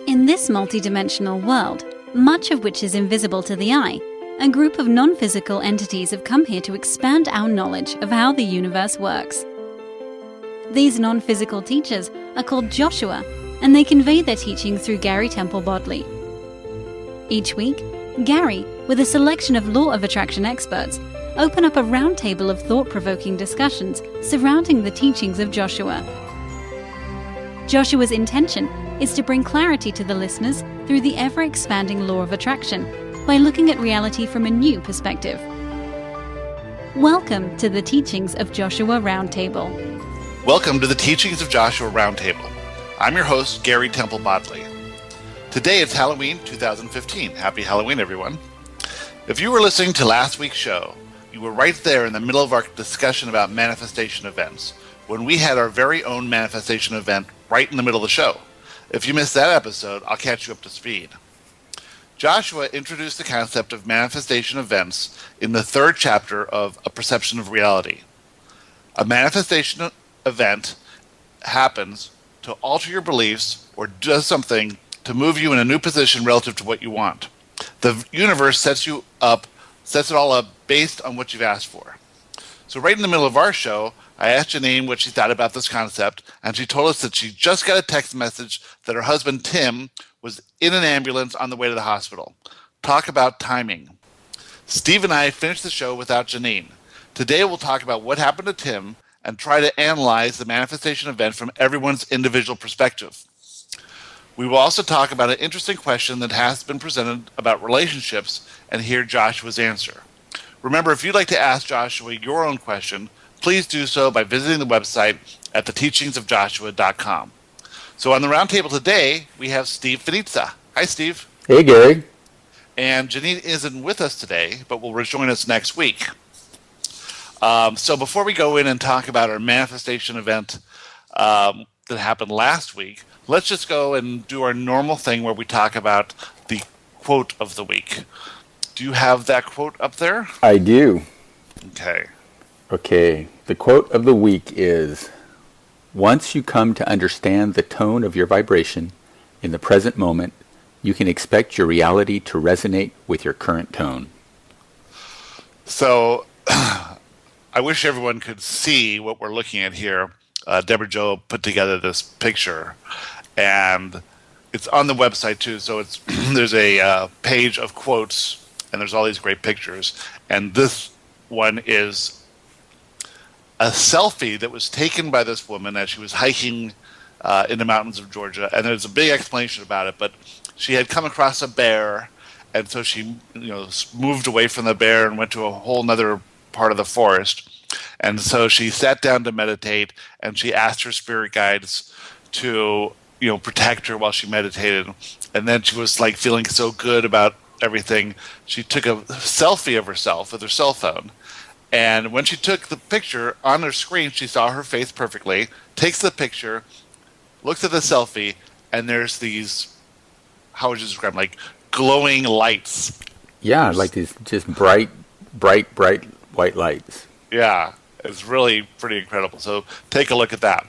In this multidimensional world, much of which is invisible to the eye, a group of non-physical entities have come here to expand our knowledge of how the universe works. These non-physical teachers are called Joshua, and they convey their teaching through Gary Temple Bodley. Each week, Gary, with a selection of law of attraction experts, open up a roundtable of thought-provoking discussions surrounding the teachings of Joshua. Joshua's intention is to bring clarity to the listeners through the ever-expanding law of attraction by looking at reality from a new perspective. Welcome to the Teachings of Joshua Roundtable. Welcome to the Teachings of Joshua Roundtable. I'm your host, Gary Temple Bodley. Today it's Halloween 2015. Happy Halloween, everyone. If you were listening to last week's show, you were right there in the middle of our discussion about manifestation events, when we had our very own manifestation event right in the middle of the show. If you missed that episode, I'll catch you up to speed. Joshua introduced the concept of manifestation events in the third chapter of A Perception of Reality. A manifestation event happens to alter your beliefs or does something to move you in a new position relative to what you want. The universe sets it all up based on what you've asked for. So right in the middle of our show, I asked Janine what she thought about this concept, and she told us that she just got a text message that her husband, Tim, was in an ambulance on the way to the hospital. Talk about timing. Steve and I finished the show without Janine. Today we'll talk about what happened to Tim and try to analyze the manifestation event from everyone's individual perspective. We will also talk about an interesting question that has been presented about relationships and hear Joshua's answer. Remember, if you'd like to ask Joshua your own question, please do so by visiting the website at theteachingsofjoshua.com. So on the roundtable today, we have Steve Finizza. Hi, Steve. Hey, Gary. And Janine isn't with us today, but will rejoin us next week. So before we go in and talk about our manifestation event that happened last week, let's just go and do our normal thing where we talk about the quote of the week. Do you have that quote up there? I do. Okay. The quote of the week is, "Once you come to understand the tone of your vibration in the present moment, you can expect your reality to resonate with your current tone." So I wish everyone could see what we're looking at here. Deborah Jo put together this picture, and it's on the website too. So it's there's a page of quotes, and there's all these great pictures. And this one is a selfie that was taken by this woman as she was hiking in the mountains of Georgia. And there's a big explanation about it, but she had come across a bear, and so she moved away from the bear and went to a whole nother part of the forest. And so she sat down to meditate, and she asked her spirit guides to protect her while she meditated. And then she was like feeling so good about everything, she took a selfie of herself with her cell phone. And when she took the picture on her screen, she saw her face perfectly, takes the picture, looks at the selfie, and there's these, how would you describe them, like glowing lights. Yeah, like these just bright white lights. Yeah, it's really pretty incredible. So take a look at that.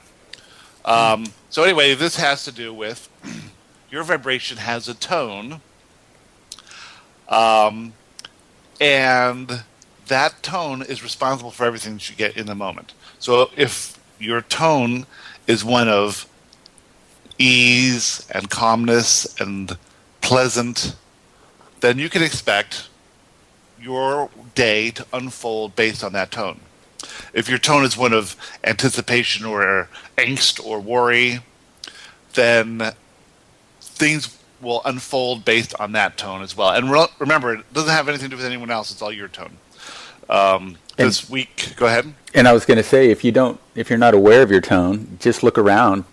So anyway, this has to do with your vibration has a tone, and that tone is responsible for everything that you get in the moment. So if your tone is one of ease and calmness and pleasant, then you can expect your day to unfold based on that tone. If your tone is one of anticipation or angst or worry, then things will unfold based on that tone as well. And remember, it doesn't have anything to do with anyone else. It's all your tone. This week, go ahead. And I was going to say, if you're not aware of your tone, just look around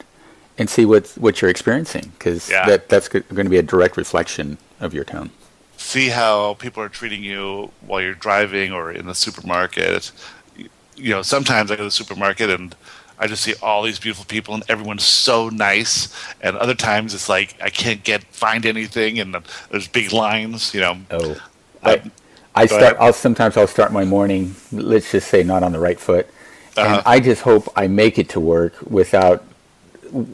and see what you're experiencing, because that's going to be a direct reflection of your tone. See how people are treating you while you're driving or in the supermarket. Sometimes I go to the supermarket and I just see all these beautiful people and everyone's so nice. And other times it's like I can't find anything and there's big lines. Oh, but, I'll start my morning, let's just say not on the right foot, and I just hope I make it to work without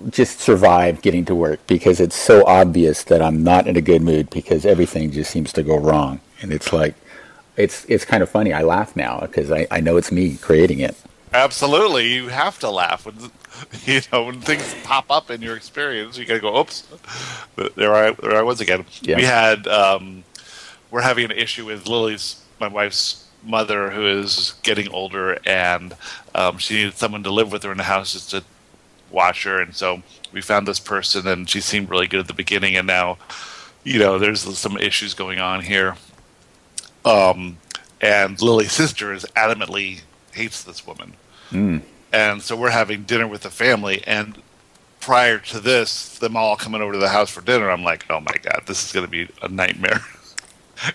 just survive getting to work because it's so obvious that I'm not in a good mood because everything just seems to go wrong. And it's like, it's kind of funny. I laugh now because I know it's me creating it. Absolutely, you have to laugh when when things pop up in your experience. You gotta go, oops, there I was again. Yeah. We had we're having an issue with my wife's mother, who is getting older, and she needed someone to live with her in the house just to watch her. And so we found this person, and she seemed really good at the beginning, and now there's some issues going on here. And Lily's sister is adamantly hates this woman. And so we're having dinner with the family, and prior to this, them all coming over to the house for dinner, I'm like, oh my God, this is going to be a nightmare.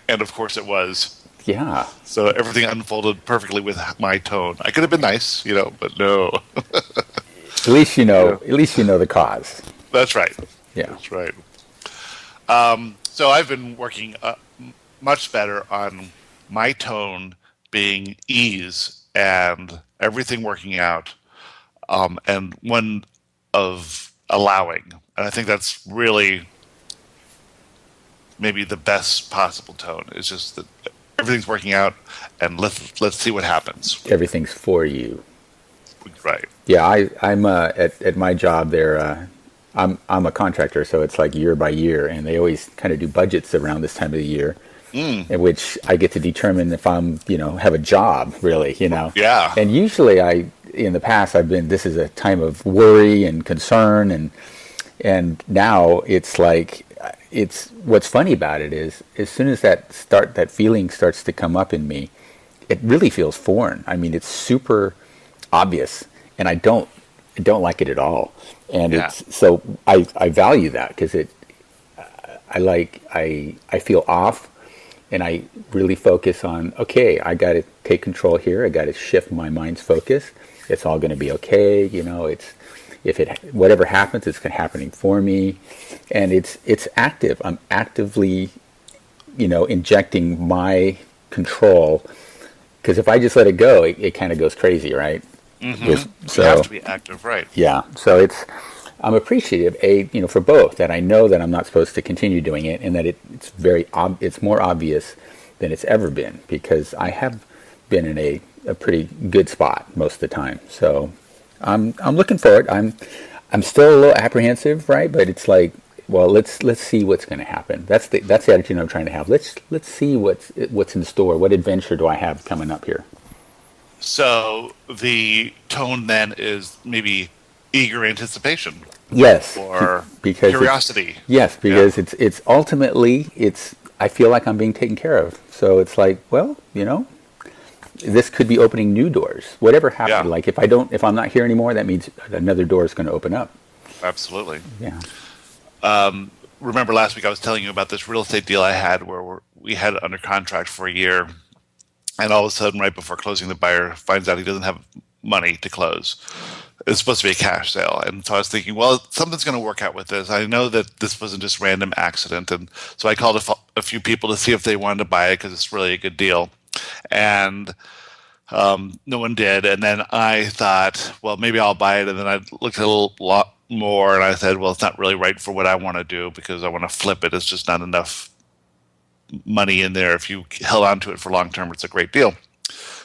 And of course it was. Yeah. So everything unfolded perfectly with my tone. I could have been nice, but no. At least you know. At least you know the cause. That's right. Yeah. That's right. So I've been working much better on my tone being ease and everything working out, and one of allowing. And I think that's really maybe the best possible tone. It's just that everything's working out, and let's see what happens. Everything's for you. Right. Yeah, I'm at my job there. I'm a contractor, so it's like year by year, and they always kind of do budgets around this time of the year, in which I get to determine if I'm have a job really. Yeah. And usually in the past this is a time of worry and concern, and now it's like what's funny about it is as soon as that feeling starts to come up in me, it really feels foreign. I mean, it's super obvious, and I don't like it at all. And it's so I value that because I feel off, and I really focus on, okay, I got to take control here. I got to shift my mind's focus. It's all going to be okay. Whatever happens, it's happening for me, and it's active. I'm actively, injecting my control, because if I just let it go, it kind of goes crazy, right? Mm-hmm. So you have to be active, right? Yeah. So I'm appreciative, for both, that I know that I'm not supposed to continue doing it, and that it's more obvious than it's ever been, because I have been in a pretty good spot most of the time. So I'm looking forward. I'm still a little apprehensive, right? But it's like, well, let's see what's going to happen. That's the attitude I'm trying to have. Let's see what's in store. What adventure do I have coming up here? So the tone then is maybe eager anticipation. Yes, or because curiosity. Because it's ultimately I feel like I'm being taken care of. So it's like, well, this could be opening new doors. Whatever happened, like if I'm not here anymore, that means another door is going to open up. Absolutely. Yeah. Remember last week I was telling you about this real estate deal I had where we had it under contract for a year, and all of a sudden, right before closing, the buyer finds out he doesn't have money to close. It's supposed to be a cash sale. And so I was thinking, well, something's going to work out with this. I know that this wasn't just random accident. And so I called a few people to see if they wanted to buy it, because it's really a good deal. And no one did. And then I thought, well, maybe I'll buy it. And then I looked at a lot more, and I said, well, it's not really right for what I want to do, because I want to flip it. It's just not enough money in there. If you held on to it for long term, it's a great deal.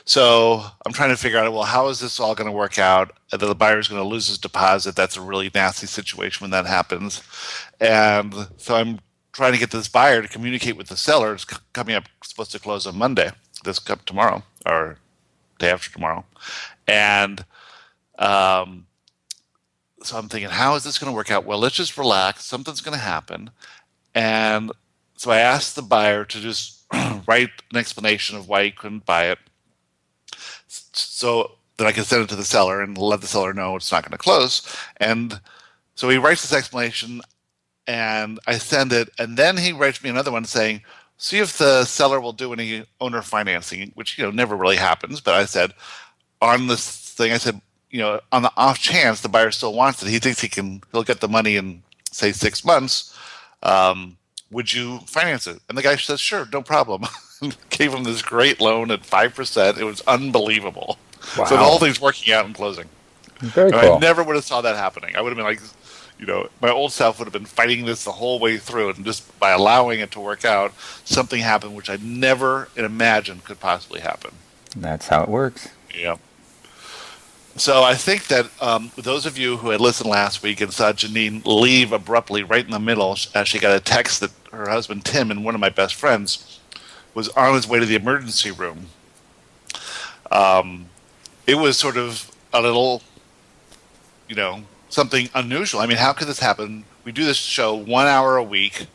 So I'm trying to figure out, well, how is this all going to work out? That the buyer is going to lose his deposit. That's a really nasty situation when that happens. And so I'm trying to get this buyer to communicate with the seller. It's coming up, supposed to close on Monday, tomorrow, or day after tomorrow. And so I'm thinking, how is this going to work out? Well, let's just relax. Something's going to happen. And so I asked the buyer to just write an explanation of why he couldn't buy it, so that I can send it to the seller and let the seller know it's not going to close. And so he writes this explanation, and I send it, and then he writes me another one saying, see if the seller will do any owner financing, which never really happens. But I said, on this thing, I said, on the off chance the buyer still wants it, he thinks he'll get the money in, say, 6 months. Would you finance it? And the guy says, sure, no problem. Gave him this great loan at 5%. It was unbelievable. Wow. So the whole thing's working out and closing. Very And I cool. never would have saw that happening. I would have been like, my old self would have been fighting this the whole way through, and just by allowing it to work out, something happened which I never imagined could possibly happen. That's how it works. Yeah. So I think that those of you who had listened last week and saw Janine leave abruptly right in the middle as she got a text that her husband Tim, and one of my best friends, was on his way to the emergency room. It was sort of a little, something unusual. I mean, how could this happen? We do this show 1 hour a week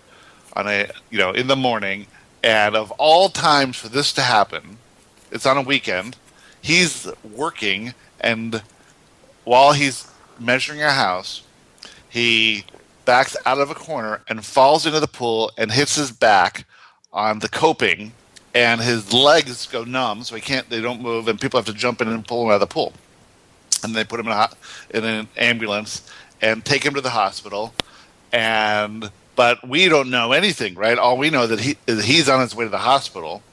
in the morning, and of all times for this to happen, it's on a weekend. He's working, and while he's measuring a house, he backs out of a corner and falls into the pool and hits his back on the coping, and his legs go numb, so they don't move, and people have to jump in and pull him out of the pool. And they put him in an ambulance and take him to the hospital. But we don't know anything, right? All we know is that he's on his way to the hospital.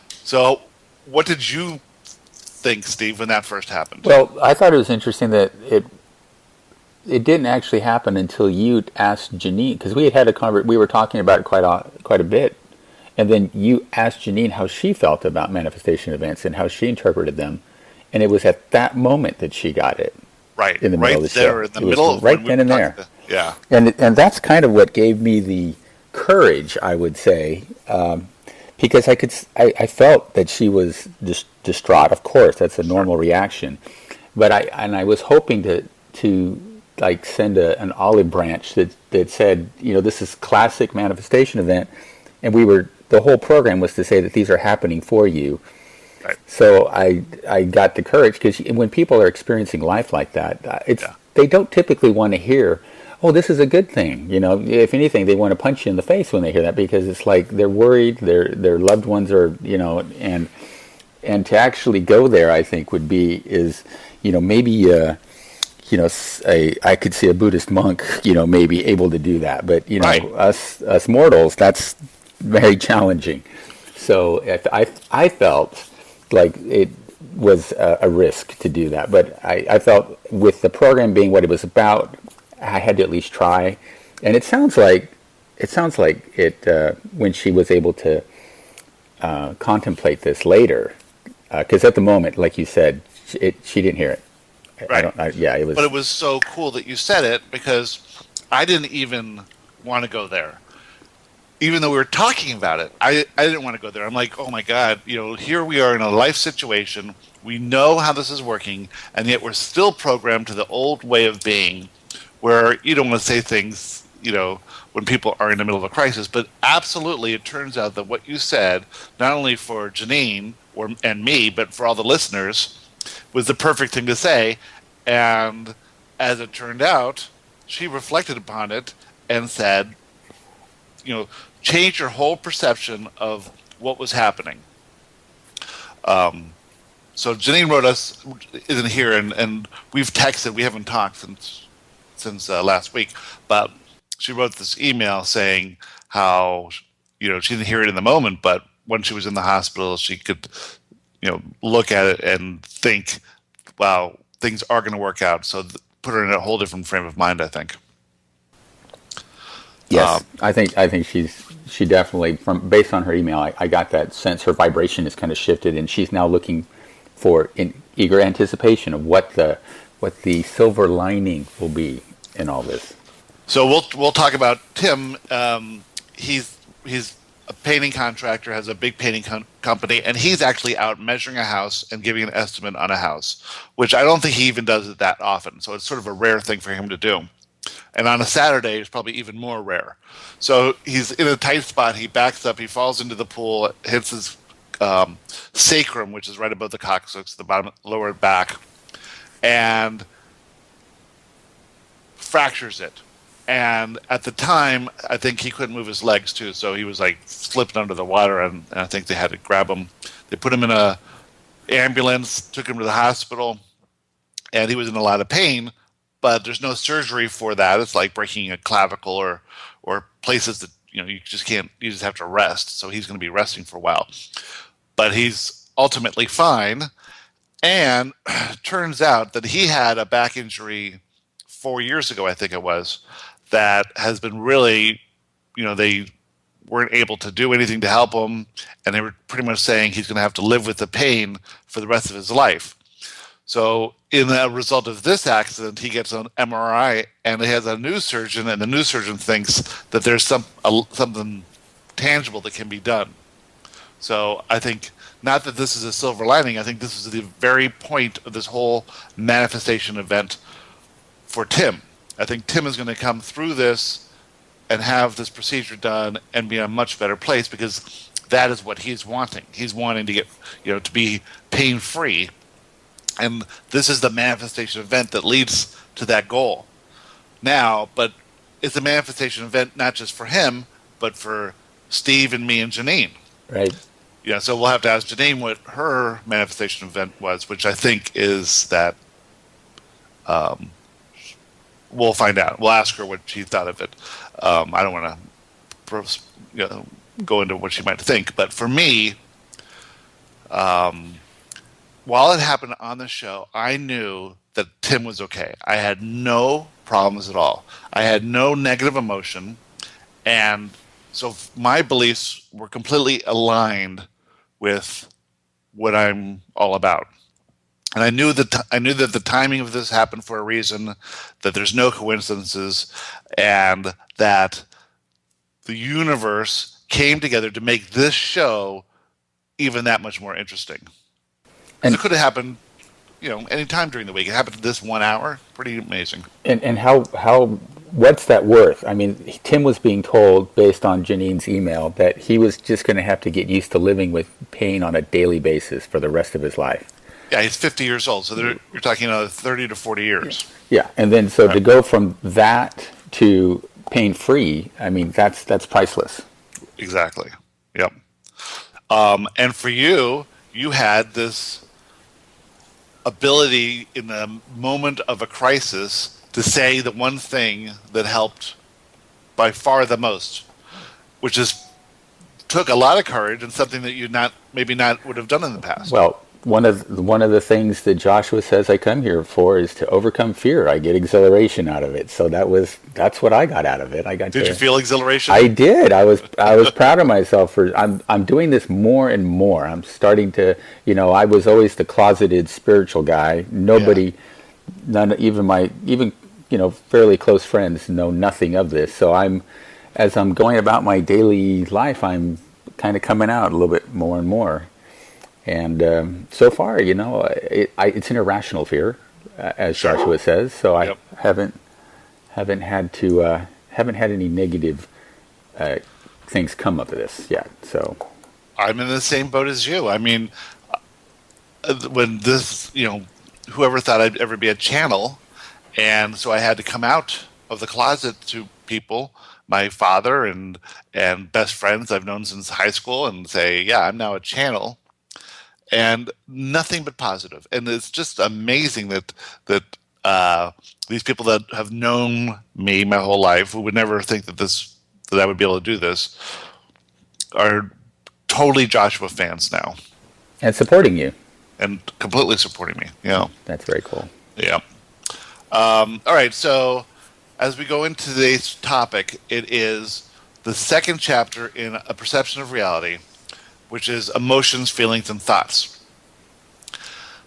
So what did you think, Steve, when that first happened? Well, I thought it was interesting that it didn't actually happen until you asked Janine, because we had we were talking about it quite a bit, and then you asked Janine how she felt about manifestation events and how she interpreted them, and it was at that moment that she got it. Right, in the middle of the there, show. in the middle, right then and there. Yeah, and that's kind of what gave me the courage, I would say, because I felt that she was distraught. Of course, that's a normal reaction, but I was hoping to like send an olive branch that said, this is classic manifestation event, and the whole program was to say that these are happening for you. right. So I got the courage, because when people are experiencing life like that, they don't typically want to hear, oh, this is a good thing. If anything, they want to punch you in the face when they hear that, because it's like they're worried, their loved ones are, and to actually go there, I think maybe I could see a Buddhist monk, maybe able to do that, but Right. us mortals, that's very challenging. So I felt like it was a risk to do that, but I felt with the program being what it was about, I had to at least try. And it sounds like when she was able to contemplate this later, because at the moment, like you said, she didn't hear it. Right. It was. But it was so cool that you said it, because I didn't even want to go there. Even though we were talking about it, I didn't want to go there. I'm like, oh my God, here we are in a life situation. We know how this is working, and yet we're still programmed to the old way of being, where you don't want to say things, when people are in the middle of a crisis. But absolutely, it turns out that what you said, not only for Janine and me, but for all the listeners, was the perfect thing to say. And as it turned out, she reflected upon it and said, change your whole perception of what was happening. So Janine isn't here, and we've texted. We haven't talked since last week, but she wrote this email saying how she didn't hear it in the moment, but when she was in the hospital, she could look at it and think, wow, things are going to work out. So put her in a whole different frame of mind, I think. Yes, I think she definitely, based on her email, I got that sense her vibration has kind of shifted, and she's now looking for in eager anticipation of what the silver lining will be in all this. So we'll talk about Tim. He's a painting contractor, has a big painting company, and he's actually out measuring a house and giving an estimate on a house, which I don't think he even does it that often. So it's sort of a rare thing for him to do. And on a Saturday, it's probably even more rare. So he's in a tight spot. He backs up. He falls into the pool, hits his sacrum, which is right above the coccyx, the bottom lower back, and fractures it. And at the time, I think he couldn't move his legs too, so he was like slipped under the water, and I think they had to grab him. They put him in a ambulance, took him to the hospital, and he was in a lot of pain. But there's no surgery for that. It's like breaking a clavicle or places that you just can't. You just have to rest. So he's going to be resting for a while. But he's ultimately fine. And turns out that he had a back injury 4 years ago, I think it was, that has been really, they weren't able to do anything to help him. And they were pretty much saying he's going to have to live with the pain for the rest of his life. So, in the result of this accident, he gets an MRI and he has a new surgeon, and the new surgeon thinks that there's something tangible that can be done. So, I think not that this is a silver lining, I think this is the very point of this whole manifestation event for Tim. I think Tim is going to come through this and have this procedure done and be in a much better place, because that is what he's wanting. He's wanting to get, to be pain free. And this is the manifestation event that leads to that goal. Now, but it's a manifestation event not just for him, but for Steve and me and Janine. Right. Yeah, so we'll have to ask Janine what her manifestation event was, which I think is that we'll find out. We'll ask her what she thought of it. I don't want to go into what she might think, but for me, while it happened on the show, I knew that Tim was okay. I had no problems at all. I had no negative emotion, and so my beliefs were completely aligned with what I'm all about. And I knew that the timing of this happened for a reason, that there's no coincidences, and that the universe came together to make this show even that much more interesting. And it could have happened, any time during the week. It happened this 1 hour. Pretty amazing. And how what's that worth? I mean, Tim was being told, based on Janine's email, that he was just going to have to get used to living with pain on a daily basis for the rest of his life. Yeah, he's 50 years old, so you're talking 30 to 40 years. Yeah, and then so to go from that to pain-free, I mean, that's priceless. Exactly. Yep. And for you, you had this ability in the moment of a crisis to say the one thing that helped by far the most, which took a lot of courage and something that you maybe not would have done in the past. Well, one of the things that Joshua says I come here for is to overcome fear. I get exhilaration out of it. So that's what I got out of it. Did you feel exhilaration? I did. I was proud of myself for I'm doing this more and more. I'm starting to, I was always the closeted spiritual guy. Nobody, even fairly close friends know nothing of this. So as I'm going about my daily life, I'm kind of coming out a little bit more and more. And so far, it's an irrational fear, as Joshua says. So I haven't had any negative things come up of this yet. So I'm in the same boat as you. I mean, when this, whoever thought I'd ever be a channel, and so I had to come out of the closet to people, my father and best friends I've known since high school, and say, yeah, I'm now a channel. And nothing but positive. And it's just amazing that these people that have known me my whole life, who would never think that I would be able to do this, are totally Joshua fans now. And supporting you. And completely supporting me. Yeah. That's very cool. Yeah. All right. So as we go into today's topic, it is the second chapter in A Perception of Reality, which is emotions, feelings, and thoughts.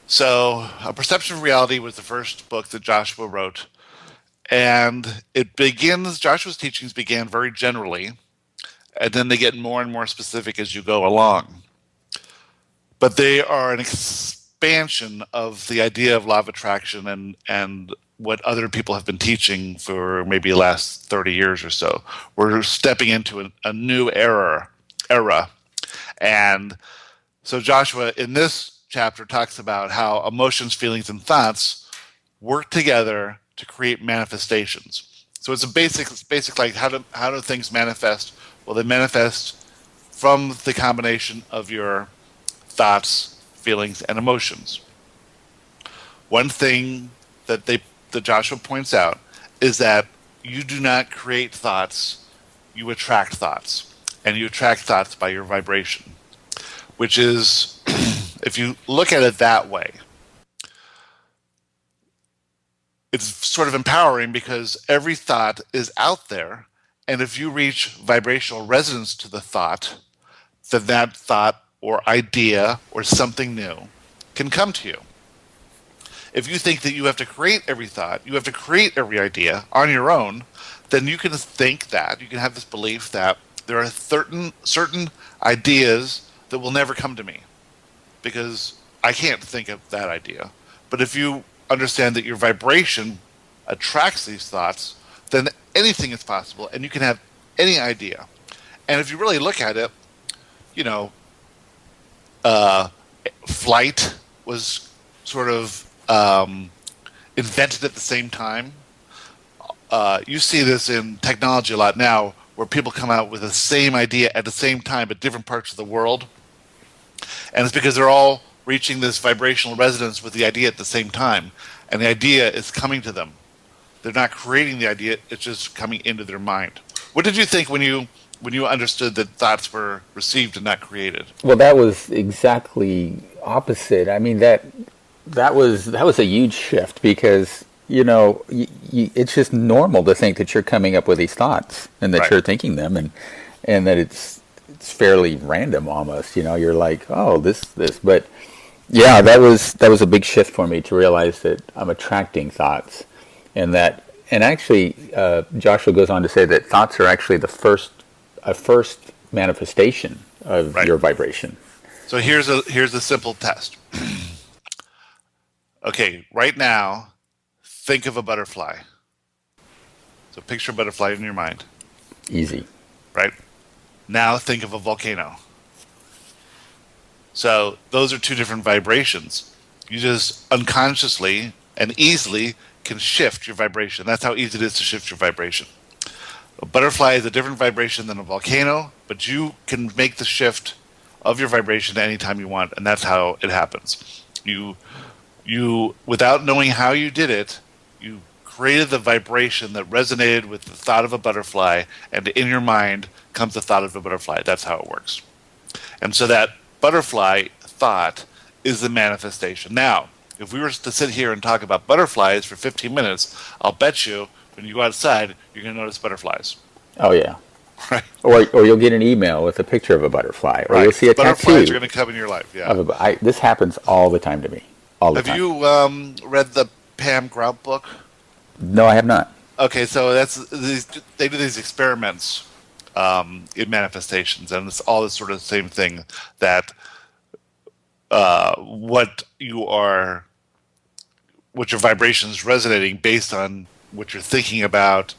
So, A Perception of Reality was the first book that Joshua wrote. And Joshua's teachings began very generally, and then they get more and more specific as you go along. But they are an expansion of the idea of law of attraction and what other people have been teaching for maybe the last 30 years or so. We're stepping into a new era. And so Joshua, in this chapter, talks about how emotions, feelings, and thoughts work together to create manifestations. So it's a basic like how do things manifest? Well, they manifest from the combination of your thoughts, feelings, and emotions. One thing that Joshua points out is that you do not create thoughts, you attract thoughts. And you attract thoughts by your vibration, which is, if you look at it that way, it's sort of empowering because every thought is out there. And if you reach vibrational resonance to the thought, then that thought or idea or something new can come to you. If you think that you have to create every thought, you have to create every idea on your own, then you can think that, you can have this belief that there are certain ideas that will never come to me because I can't think of that idea. But if you understand that your vibration attracts these thoughts, then anything is possible and you can have any idea. And if you really look at it, you know, flight was sort of invented at the same time. You see this in technology a lot now, where people come out with the same idea at the same time at different parts of the world. And it's because they're all reaching this vibrational resonance with the idea at the same time. And the idea is coming to them. They're not creating the idea, it's just coming into their mind. What did you think when you understood that thoughts were received and not created? Well, that was exactly opposite. I mean, that was a huge shift because it's just normal to think that you're coming up with these thoughts and that Right. you're thinking them, and that it's fairly random almost. You're like, oh, this, but yeah, that was a big shift for me to realize that I'm attracting thoughts, and actually, Joshua goes on to say that thoughts are actually a first manifestation of Right. your vibration. So here's a simple test. Okay, right now, think of a butterfly. So picture a butterfly in your mind, Easy. right? Now think of a volcano. So those are two different vibrations. You just unconsciously and easily can shift your vibration. That's how easy it is to shift your vibration. A butterfly is a different vibration than a volcano, but you can make the shift of your vibration anytime you want, and that's how it happens. You without knowing how you did it, you created the vibration that resonated with the thought of a butterfly, and in your mind comes the thought of a butterfly. That's how it works. And so that butterfly thought is the manifestation. Now, if we were to sit here and talk about butterflies for 15 minutes, I'll bet you when you go outside, you're going to notice butterflies. Oh yeah. Right. Or you'll get an email with a picture of a butterfly, or Right. you'll see a Butterflies tattoo are going to come in your life. Yeah. of this happens all the time to me. All the Have time. you read the Pam Grout book? No, I have not. Okay, so they do these experiments in manifestations, and it's all this sort of same thing that what your vibration is resonating based on what you're thinking about.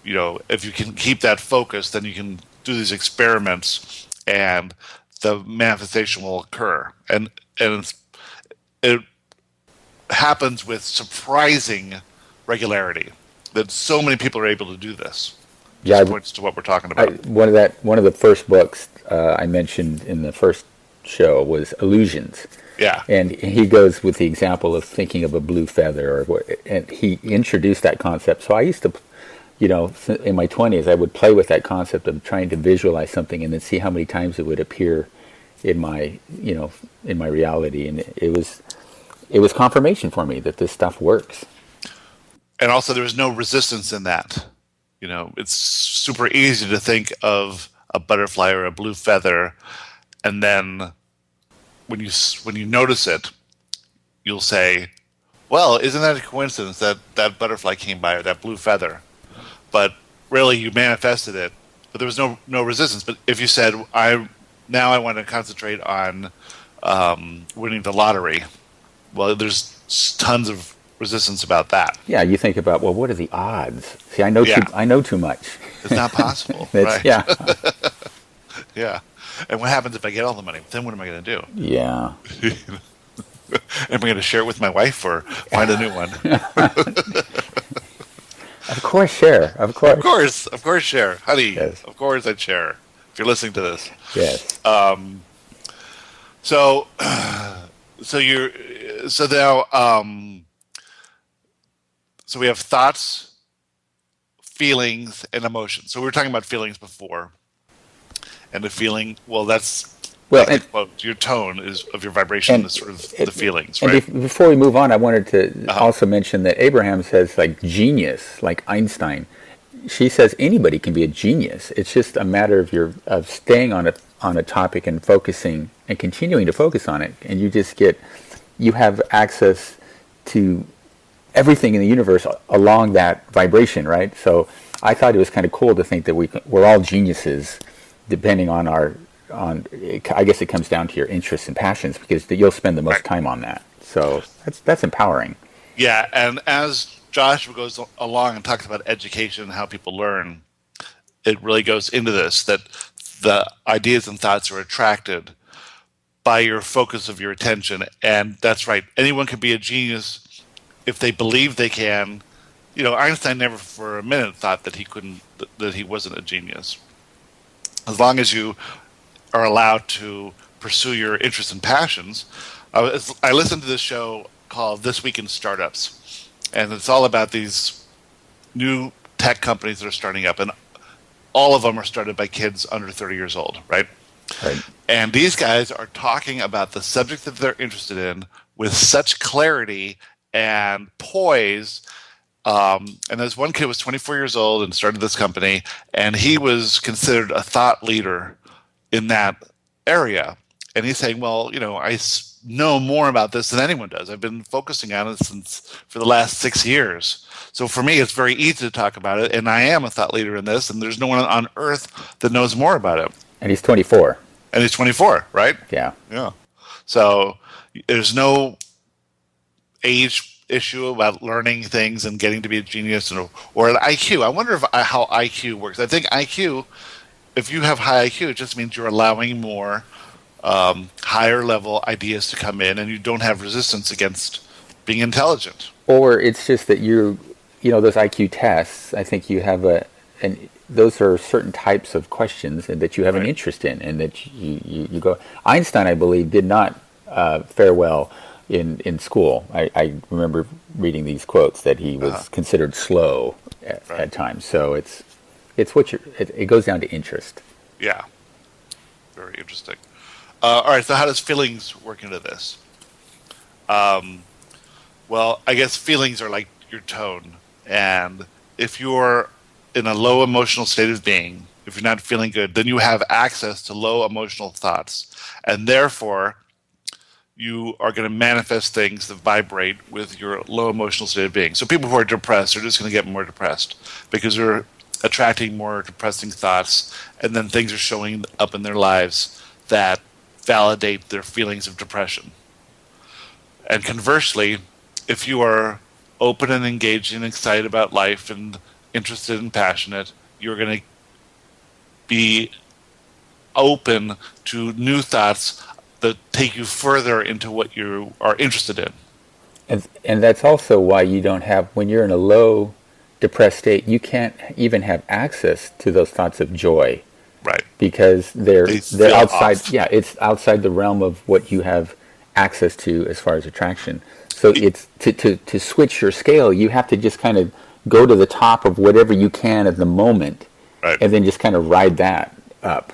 If you can keep that focus, then you can do these experiments, and the manifestation will occur. And it happens with surprising regularity. That so many people are able to do this. Yeah, Just points to what we're talking about. one of the first books I mentioned in the first show was Illusions. Yeah. And he goes with the example of thinking of a blue feather, and he introduced that concept. So I used to, in my 20s, I would play with that concept of trying to visualize something and then see how many times it would appear in my reality, and it was confirmation for me that this stuff works. And also, there was no resistance in that. It's super easy to think of a butterfly or a blue feather, and then when you notice it, you'll say, "Well, isn't that a coincidence that that butterfly came by or that blue feather?" But really, you manifested it. But there was no resistance. But if you said, "I want to concentrate on winning the lottery," well, there's tons of resistance about that. Yeah, you think about, well, what are the odds? See, I know too much. It's not possible, right? Yeah. Yeah. And what happens if I get all the money? Then what am I going to do? Yeah. Am I going to share it with my wife or find a new one? Of course, share. Of course. Of course, share, honey. Yes. Of course, I'd share. If you're listening to this, Yes. so now, so we have thoughts, feelings, and emotions. So we were talking about feelings before, and the feeling. Well, that's Well, like the quote, your tone is of your vibration is sort of the feelings, and right? before we move on, I wanted to Uh-huh. also mention that Abraham says like genius, like Einstein. She says anybody can be a genius. It's just a matter of staying on a topic and focusing and continuing to focus on it, and you have access to everything in the universe along that vibration, right? So I thought it was kind of cool to think that we're all geniuses, depending on I guess it comes down to your interests and passions, because you'll spend the most Right. time on that. So that's empowering. Yeah, and as Joshua goes along and talks about education and how people learn, it really goes into this that the ideas and thoughts are attracted by your focus of your attention. And that's right. Anyone can be a genius if they believe they can. You know, Einstein never for a minute thought that that he wasn't a genius. As long as you are allowed to pursue your interests and passions. I listened to this show called This Week in Startups, and it's all about these new tech companies that are starting up, and all of them are started by kids under 30 years old, right? Right. And these guys are talking about the subject that they're interested in with such clarity and poise. And there's one kid who was 24 years old and started this company, and he was considered a thought leader in that area. And he's saying, well, you know, know more about this than anyone does. I've been focusing on it for the last 6 years. So for me, it's very easy to talk about it. And I am a thought leader in this, and there's no one on earth that knows more about it. And he's 24. And he's 24, right? Yeah. Yeah. So there's no age issue about learning things and getting to be a genius or an IQ. I wonder how IQ works. I think IQ, if you have high IQ, it just means you're allowing more higher level ideas to come in, and you don't have resistance against being intelligent. Or it's just that those IQ tests, I think you have those are certain types of questions and that you have an interest in, and that you go. Einstein, I believe, did not fare well in school. I remember reading these quotes that he was considered slow at times. So it goes down to interest. Yeah, very interesting. All right, so how does feelings work into this? Well, I guess feelings are like your tone, and if you're in a low emotional state of being, if you're not feeling good, then you have access to low emotional thoughts, and therefore you are going to manifest things that vibrate with your low emotional state of being. So people who are depressed are just going to get more depressed because they're attracting more depressing thoughts, and then things are showing up in their lives that validate their feelings of depression. And conversely, if you are open and engaged and excited about life and interested and passionate, you're going to be open to new thoughts that take you further into what you are interested in. And that's also why you don't have, when you're in a low depressed state, you can't even have access to those thoughts of joy. Right. Because they're outside. Off. Yeah, it's outside the realm of what you have access to as far as attraction. So it's to switch your scale, you have to just kind of go to the top of whatever you can at the moment, right, and then just kind of ride that up.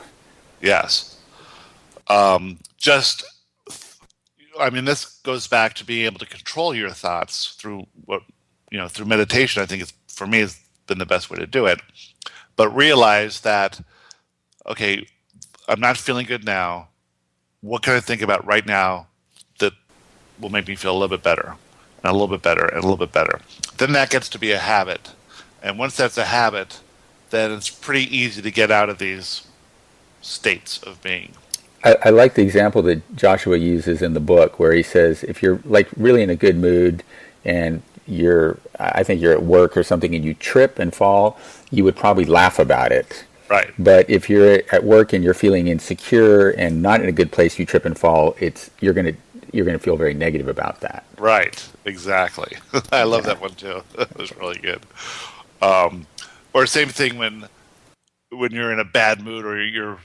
Yes. This goes back to being able to control your thoughts through through meditation. I think for me has been the best way to do it. But realize that, okay, I'm not feeling good now. What can I think about right now that will make me feel a little bit better, and a little bit better, and a little bit better? Then that gets to be a habit. And once that's a habit, then it's pretty easy to get out of these states of being. I like the example that Joshua uses in the book where he says if you're like really in a good mood and I think you're at work or something and you trip and fall, you would probably laugh about it. Right. But if you're at work and you're feeling insecure and not in a good place, you trip and fall, you're going to feel very negative about that. Right. Exactly. I love that one too. That was really good. Or same thing when you're in a bad mood or you're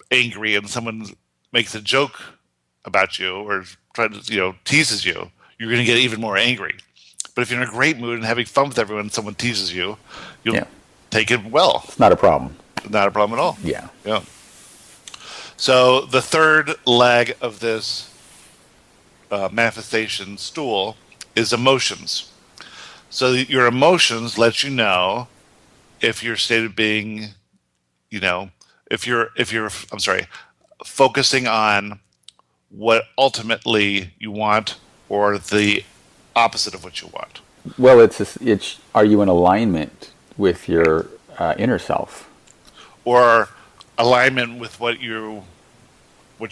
angry and someone makes a joke about you or tries to teases you, you're going to get even more angry. But if you're in a great mood and having fun with everyone and someone teases you, you'll take it well. It's not a problem. Not a problem at all. Yeah. Yeah. So the third leg of this manifestation stool is emotions. So your emotions let you know if your state of being, if you're I'm sorry, focusing on what ultimately you want or the opposite of what you want, Well, it's are you in alignment with your inner self? or alignment with what you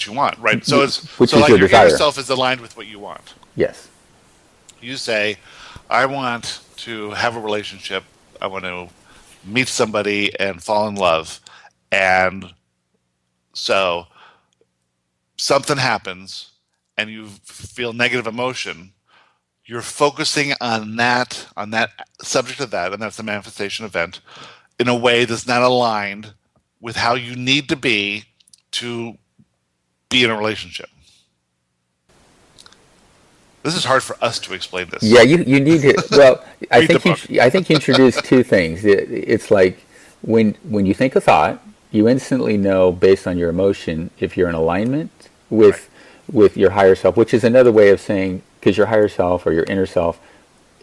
want, right? So it's Which so is like your your inner desire? self is aligned with what you want. Yes. You say, I want to have a relationship. I want to meet somebody and fall in love. And so something happens and you feel negative emotion. You're focusing on that subject of that, and that's the manifestation event, in a way that's not aligned with how you need to be in a relationship. This is hard for us to explain this. Yeah, you need to. Well, Read the book. I think you introduced two things. It's like when you think a thought, you instantly know based on your emotion if you're in alignment Right. with your higher self, which is another way of saying because your higher self or your inner self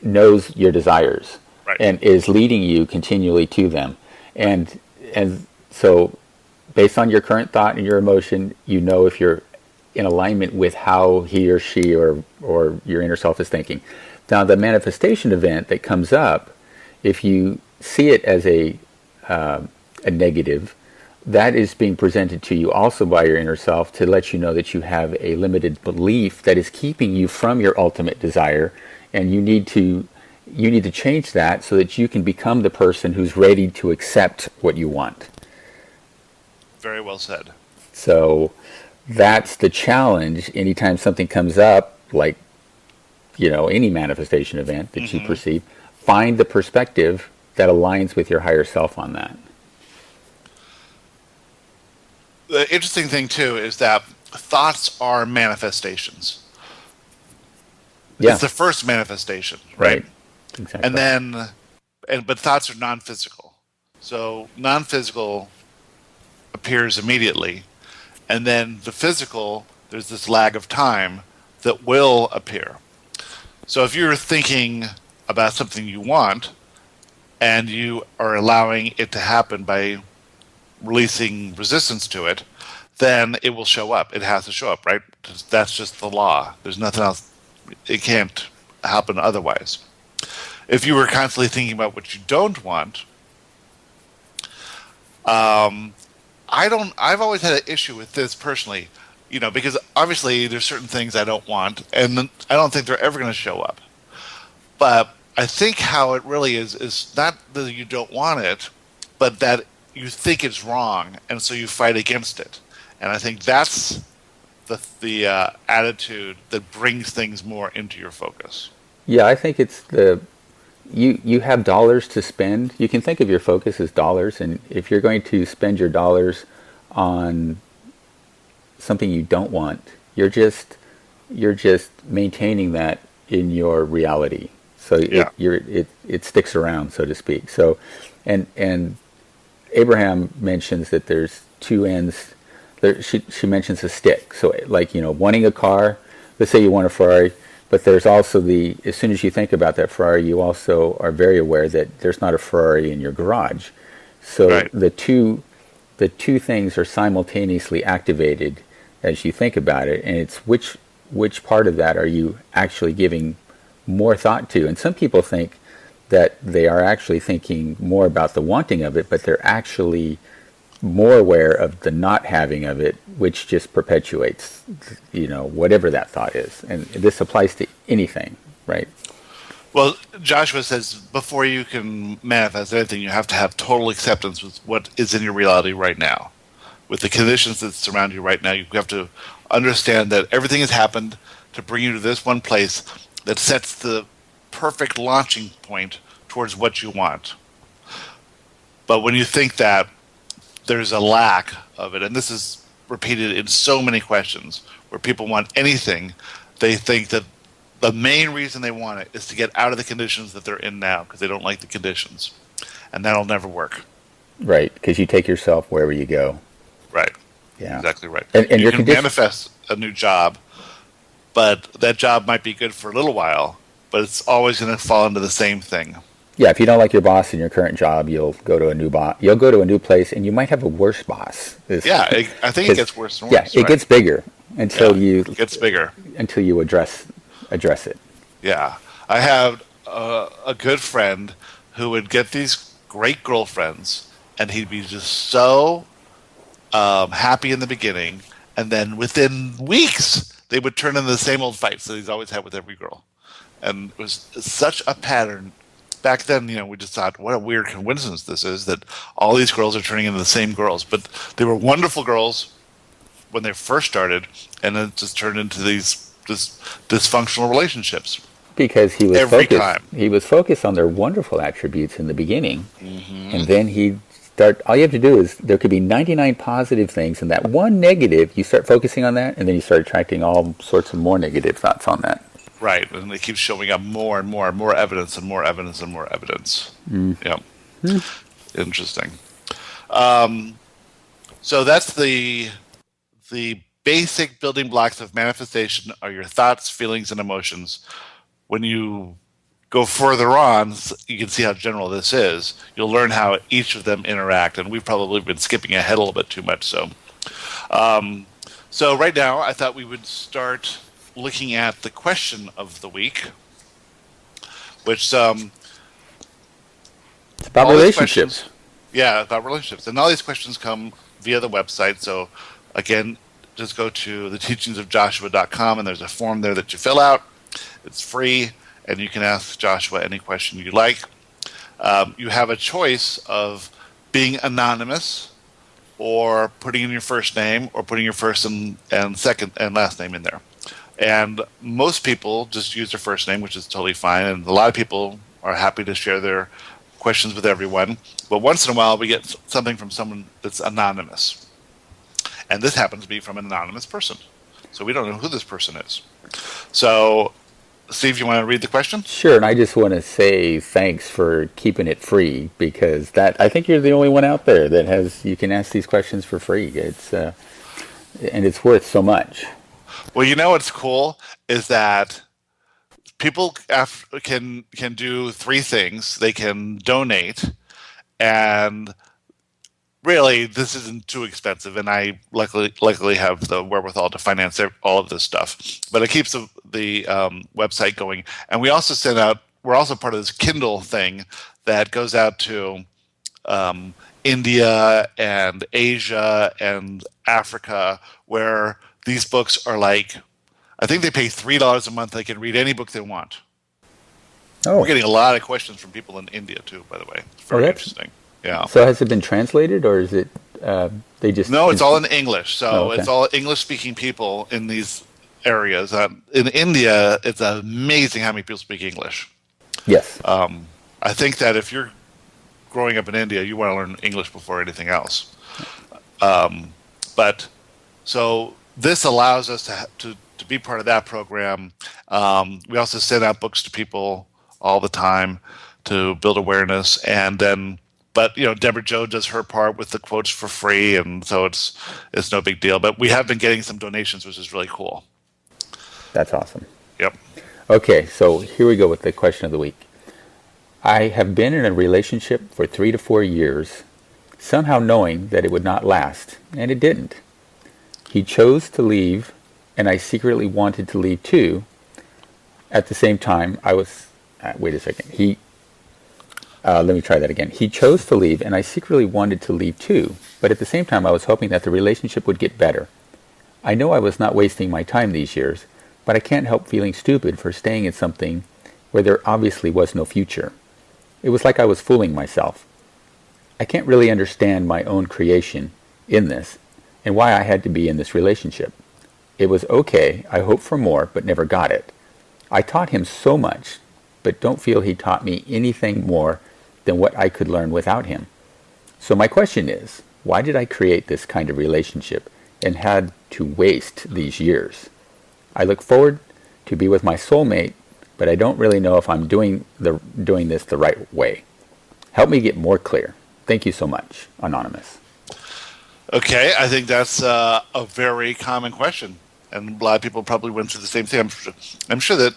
knows your desires Right. and is leading you continually to them, Right. and so based on your current thought and your emotion, you know if you're in alignment with how he or she or your inner self is thinking. Now, the manifestation event that comes up, if you see it as a negative, that is being presented to you also by your inner self to let you know that you have a limited belief that is keeping you from your ultimate desire, and you need to change that so that you can become the person who's ready to accept what you want. Very well said. So that's the challenge anytime something comes up, like, any manifestation event that you Hmm. perceive, find the perspective that aligns with your higher self on that. The interesting thing too is that thoughts are manifestations. Yeah, It's the first manifestation, right? right. And Exactly. then, but thoughts are non-physical. So non-physical appears immediately, and then the physical, there's this lag of time that will appear. So if you're thinking about something you want and you are allowing it to happen by releasing resistance to it, then it will show up. It has to show up, right? That's just the law. There's nothing else. It can't happen otherwise. If you were constantly thinking about what you don't want, um, I've always had an issue with this personally, because obviously there's certain things I don't want, and I don't think they're ever going to show up. But I think how it really is not that you don't want it, but that you think it's wrong, and so you fight against it. And I think that's the attitude that brings things more into your focus. Yeah, I think it's you have dollars to spend. You can think of your focus as dollars, and if you're going to spend your dollars on something you don't want, you're just maintaining that in your reality. So Yeah. it sticks around, so to speak. So, and Abraham mentions that there's two ends. She mentions a stick. So like wanting a car. Let's say you want a Ferrari, but there's also as soon as you think about that Ferrari, you also are very aware that there's not a Ferrari in your garage. So Right. the two things are simultaneously activated as you think about it, and it's which part of that are you actually giving more thought to? And some people think that they are actually thinking more about the wanting of it, but they're actually more aware of the not having of it, which just perpetuates, whatever that thought is. And this applies to anything, right? Well, Joshua says before you can manifest anything, you have to have total acceptance with what is in your reality right now. With the conditions that surround you right now, you have to understand that everything has happened to bring you to this one place that sets the perfect launching point towards what you want. But when you think that there's a lack of it, and this is repeated in so many questions where people want anything, they think that the main reason they want it is to get out of the conditions that they're in now because they don't like the conditions. And that'll never work. Right, because you take yourself wherever you go. Right. Yeah. Exactly right. And you your can condition. manifest a new job, but that job might be good for a little while, but it's always going to fall into the same thing. Yeah, if you don't like your boss in your current job, you'll go to a new boss. You'll go to a new place, and you might have a worse boss. Yeah, I think it gets worse and Yeah, worse. it gets bigger until it gets bigger. you address it. Yeah, I had a good friend who would get these great girlfriends, and he'd be just so happy in the beginning, and then within weeks they would turn into the same old fights that he's always had with every girl, and it was such a pattern. Back then, we just thought, what a weird coincidence this is that all these girls are turning into the same girls, but they were wonderful girls when they first started, and then it just turned into these dysfunctional relationships. Because he was Every focused. time. He was focused on their wonderful attributes in the beginning, Mm-hmm. and then he'd start. All you have to do is there could be 99 positive things, and that one negative, you start focusing on that, and then you start attracting all sorts of more negative thoughts on that. Right, and it keeps showing up more and more evidence and more evidence and more evidence. Yeah, interesting. So that's the basic building blocks of manifestation are your thoughts, feelings, and emotions. When you go further on, you can see how general this is. You'll learn how each of them interact, and we've probably been skipping ahead a little bit too much. So right now, I thought we would start looking at the question of the week, which It's about relationships. Yeah, about relationships. And all these questions come via the website. So again, just go to theteachingsofjoshua.com, and there's a form there that you fill out. It's free, and you can ask Joshua any question you like. You have a choice of being anonymous, or putting in your first name, or putting your first and second and last name in there. And most people just use their first name, which is totally fine. And a lot of people are happy to share their questions with everyone. But once in a while, we get something from someone that's anonymous. And this happens to be from an anonymous person. So we don't know who this person is. So, Steve, you want to read the question? Sure, and I just want to say thanks for keeping it free, because I think you're the only one out there that you can ask these questions for free. It's and it's worth so much. Well, what's cool is that people can do three things. They can donate, and really, this isn't too expensive, and I luckily have the wherewithal to finance all of this stuff. But it keeps the website going, and we're also part of this Kindle thing that goes out to India and Asia and Africa, where these books are I think they pay $3 a month. They can read any book they want. Oh. We're getting a lot of questions from people in India too, by the way. It's very interesting. Yeah. So has it been translated, or is it they just? No, it's all in English. So okay. It's all English-speaking people in these areas. In India, it's amazing how many people speak English. Yes. I think that if you're growing up in India, you want to learn English before anything else. But so this allows us to be part of that program. We also send out books to people all the time to build awareness, and then. But Deborah Jo does her part with the quotes for free, and so it's no big deal. But we have been getting some donations, which is really cool. That's awesome. Yep. Okay, so here we go with the question of the week. I have been in a relationship for 3 to 4 years, somehow knowing that it would not last, and it didn't. He chose to leave, and I secretly wanted to leave too. At the same time, I was... wait a second. Let me try that again. He chose to leave, and I secretly wanted to leave too, but at the same time I was hoping that the relationship would get better. I know I was not wasting my time these years, but I can't help feeling stupid for staying in something where there obviously was no future. It was like I was fooling myself. I can't really understand my own creation in this, and why I had to be in this relationship. It was okay, I hoped for more, but never got it. I taught him so much, but don't feel he taught me anything more than what I could learn without him. So my question is, why did I create this kind of relationship and had to waste these years? I look forward to be with my soulmate, but I don't really know if I'm doing this the right way. Help me get more clear. Thank you so much, Anonymous. Okay, I think that's a very common question, and a lot of people probably went through the same thing. I'm sure that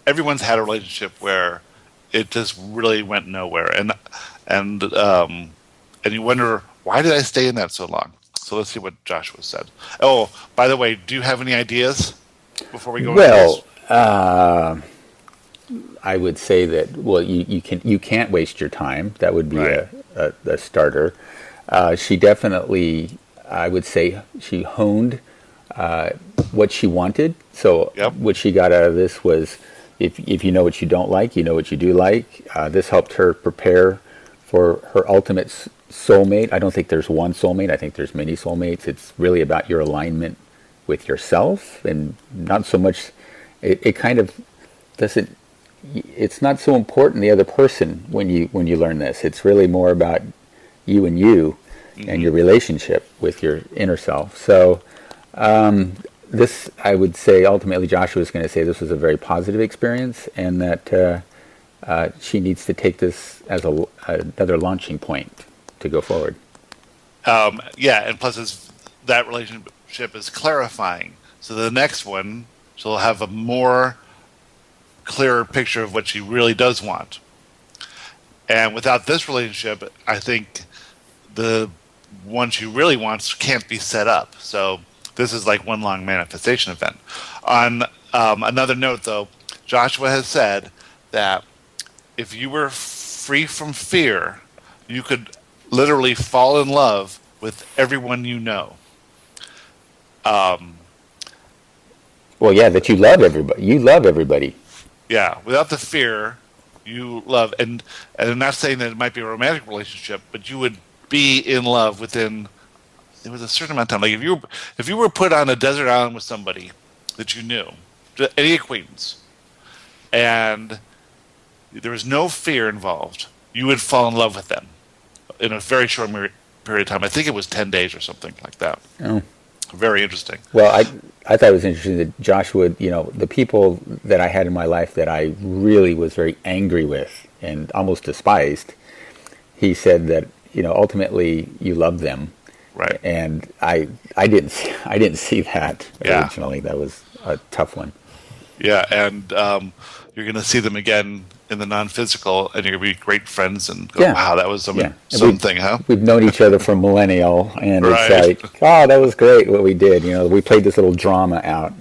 everyone's had a relationship where it just really went nowhere, and um, and you wonder, why did I stay in that so long? So let's see what Joshua said. Oh, by the way, do you have any ideas before we go into this? Well, I would say that, well, you can't waste your time. That would be Right. a starter. She definitely, I would say, she honed what she wanted. So Yep. what she got out of this was, if you know what you don't like, you know what you do like. This helped her prepare for her ultimate soulmate. I don't think there's one soulmate. I think there's many soulmates. It's really about your alignment with yourself, and not so much. It kind of doesn't. It's not so important the other person when you learn this. It's really more about you and you and your relationship with your inner self. So this, I would say, ultimately, Joshua is going to say this was a very positive experience, and that she needs to take this as another launching point to go forward. Yeah, and plus, that relationship is clarifying. So the next one, she'll have a more clearer picture of what she really does want. And without this relationship, I think the one she really wants can't be set up. So this is like one long manifestation event. On another note, though, Joshua has said that if you were free from fear, you could literally fall in love with everyone you know. Well, yeah, that you love everybody. You love everybody. Yeah, without the fear, you love, and I'm not saying that it might be a romantic relationship, but you would be in love within, it was a certain amount of time. Like if you were put on a desert island with somebody that you knew, any acquaintance, and there was no fear involved, you would fall in love with them in a very short period of time. I think it was 10 days or something like that. Oh. Very interesting. Well, I thought it was interesting that Joshua, the people that I had in my life that I really was very angry with and almost despised, he said that, ultimately you love them. Right. And I didn't see that originally. That was a tough one. Yeah, and you're going to see them again in the non-physical, and you're going to be great friends and go, Yeah. wow, that was Yeah. something, huh? We've known each other for millennial, and Right. it's like, oh, that was great what we did. We played this little drama out.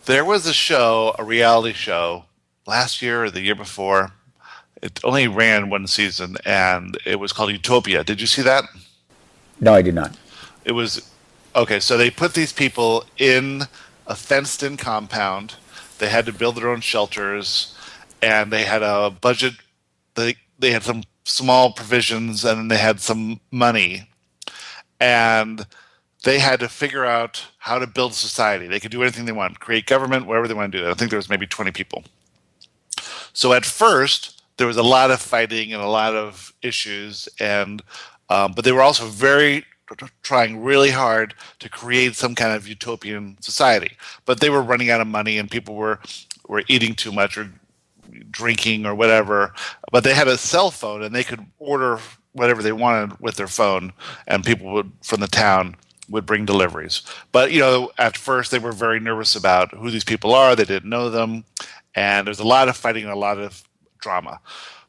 There was a reality show, last year or the year before. It only ran one season, and it was called Utopia. Did you see that? No, I did not. It was, okay, so they put these people in a fenced-in compound. They had to build their own shelters, and they had a budget. They had some small provisions, and then they had some money, and they had to figure out how to build society. They could do anything they want, create government, whatever they want to do. I think there was maybe 20 people. So at first, there was a lot of fighting and a lot of issues, and but they were also trying really hard to create some kind of utopian society. But they were running out of money, and people were eating too much or drinking or whatever. But they had a cell phone, and they could order whatever they wanted with their phone, and people would from the town would bring deliveries. But at first they were very nervous about who these people are. They didn't know them, and there's a lot of fighting and a lot of drama.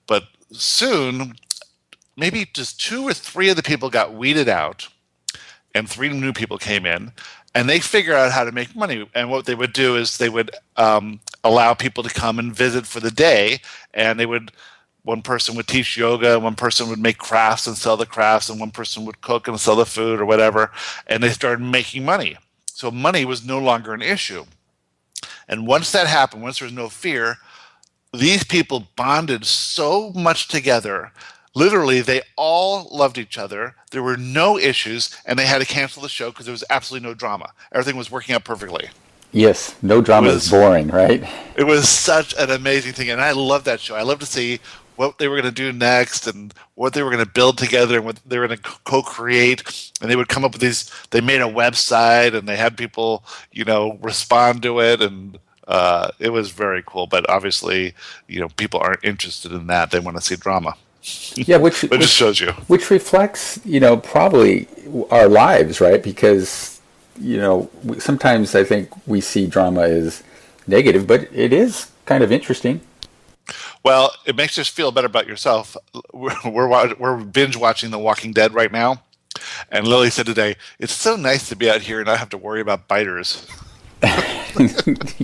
But soon, maybe just 2 or 3 of the people got weeded out, and 3 new people came in, and they figured out how to make money. And what they would do is they would allow people to come and visit for the day, and one person would teach yoga, one person would make crafts and sell the crafts, and one person would cook and sell the food or whatever, and they started making money. So money was no longer an issue. And once that happened, once there was no fear, these people bonded so much together. Literally, they all loved each other. There were no issues, and they had to cancel the show because there was absolutely no drama. Everything was working out perfectly. Yes, no drama is boring, right? It was such an amazing thing, and I love that show. I love to see what they were going to do next and what they were going to build together and what they were going to co-create. And they would come up with these. They made a website, and they had people, respond to it, and it was very cool. But obviously, people aren't interested in that. They want to see drama. Yeah, which It just shows you. which reflects, probably our lives, right? Because, sometimes I think we see drama as negative, but it is kind of interesting. Well, it makes you feel better about yourself. We're binge watching The Walking Dead right now, and Lily said today, "It's so nice to be out here and not have to worry about biters."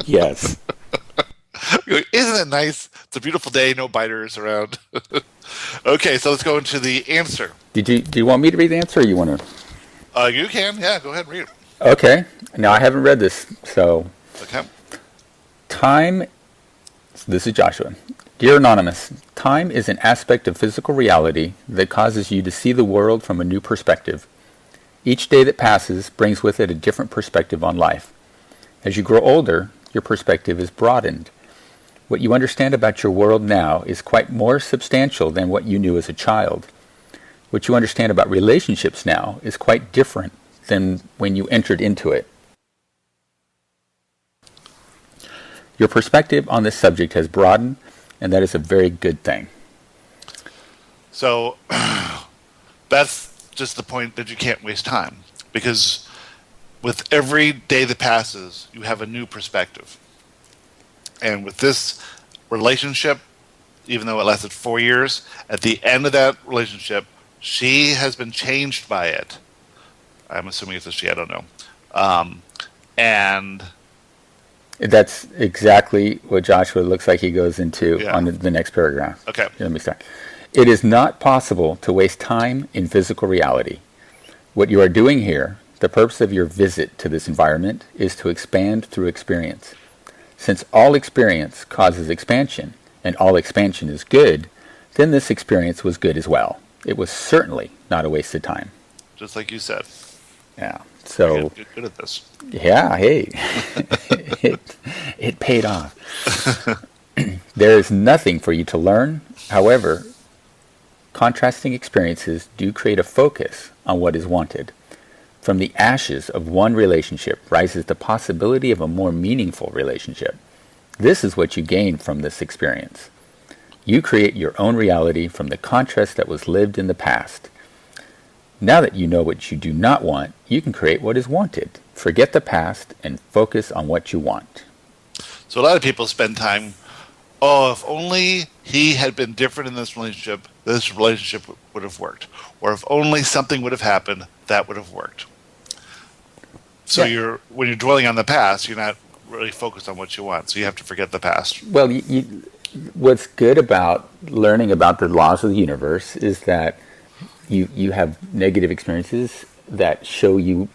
Yes. Isn't it nice? It's a beautiful day, no biters around. Okay, so let's go into the answer. Do you want me to read the answer, or you want to? You can, yeah, go ahead and read it. Okay. Now I haven't read this, so Okay. time. This is Joshua. Dear Anonymous, time is an aspect of physical reality that causes you to see the world from a new perspective. Each day that passes brings with it a different perspective on life. As you grow older, your perspective is broadened. What you understand about your world now is quite more substantial than what you knew as a child. What you understand about relationships now is quite different than when you entered into it. Your perspective on this subject has broadened, and that is a very good thing. So that's just the point that you can't waste time, because with every day that passes, you have a new perspective. And with this relationship, even though it lasted 4 years, at the end of that relationship, she has been changed by it. I'm assuming it's a she, I don't know. And That's exactly what Joshua looks like he goes into on the next paragraph. Okay. Let me start. It is not possible to waste time in physical reality. What you are doing here, the purpose of your visit to this environment, is to expand through experience. Since all experience causes expansion, and all expansion is good, then this experience was good as well. It was certainly not a waste of time. just like you said, Yeah. So, get good at this. yeah, hey, it paid off. There is nothing for you to learn. However, contrasting experiences do create a focus on what is wanted. From the ashes of one relationship rises the possibility of a more meaningful relationship. This is what you gain from this experience. You create your own reality from the contrast that was lived in the past. Now that you know what you do not want, you can create what is wanted. Forget the past and focus on what you want. So a lot of people spend time, oh, if only he had been different in this relationship would have worked. Or if only something would have happened, that would have worked. So when you're dwelling on the past, you're not really focused on what you want. So you have to forget the past. Well, what's good about learning about the laws of the universe is that you have negative experiences that show you,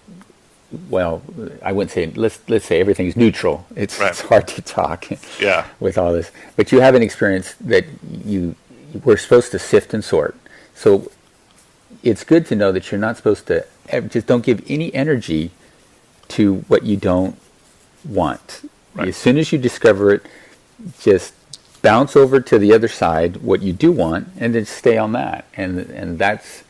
well, I wouldn't say, let's say everything's neutral. It's hard to talk with all this. But you have an experience that we're supposed to sift and sort. So it's good to know that you're not supposed to, just don't give any energy to what you don't want. Right. As soon as you discover it, just bounce over to the other side, what you do want, and then stay on that. And that's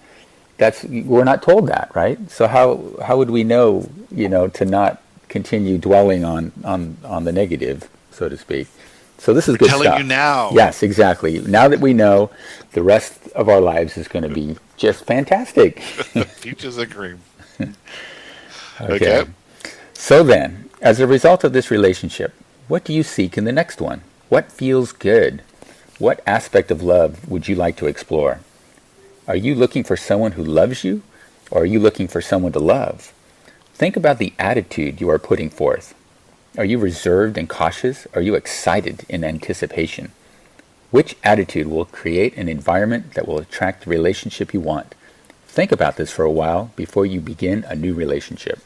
we're not told that, right? So how would we know, to not continue dwelling on the negative, so to speak? So this is good stuff. Telling you now. Yes, exactly. Now that we know, the rest of our lives is going to be just fantastic. Peaches and cream. Okay. So then, as a result of this relationship, what do you seek in the next one? What feels good? What aspect of love would you like to explore? Are you looking for someone who loves you, or are you looking for someone to love? Think about the attitude you are putting forth. Are you reserved and cautious? Are you excited in anticipation? Which attitude will create an environment that will attract the relationship you want? Think about this for a while before you begin a new relationship.